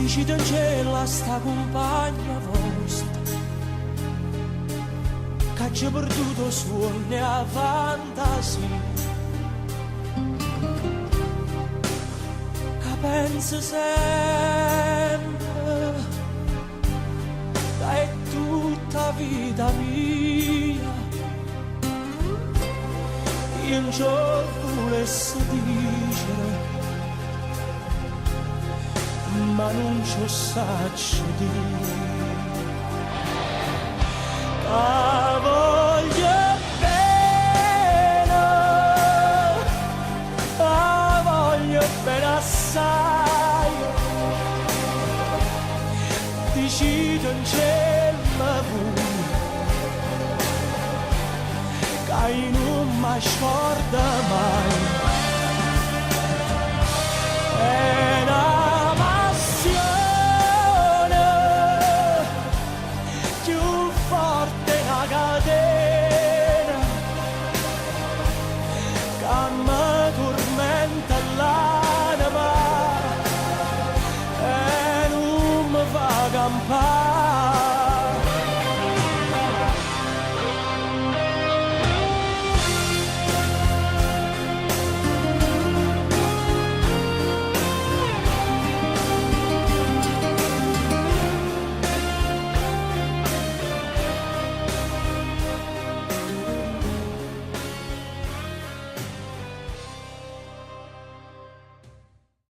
Dici in cielo a sta compagna vostra che ci ha perduto suoni a fantasia, che pensa sempre che è tutta vita mia. Io non ci volessi dire, ma non ci saccio dire. Che voglio bene, che voglio bene assai. Decido in cielo pure, che non mi scorda mai.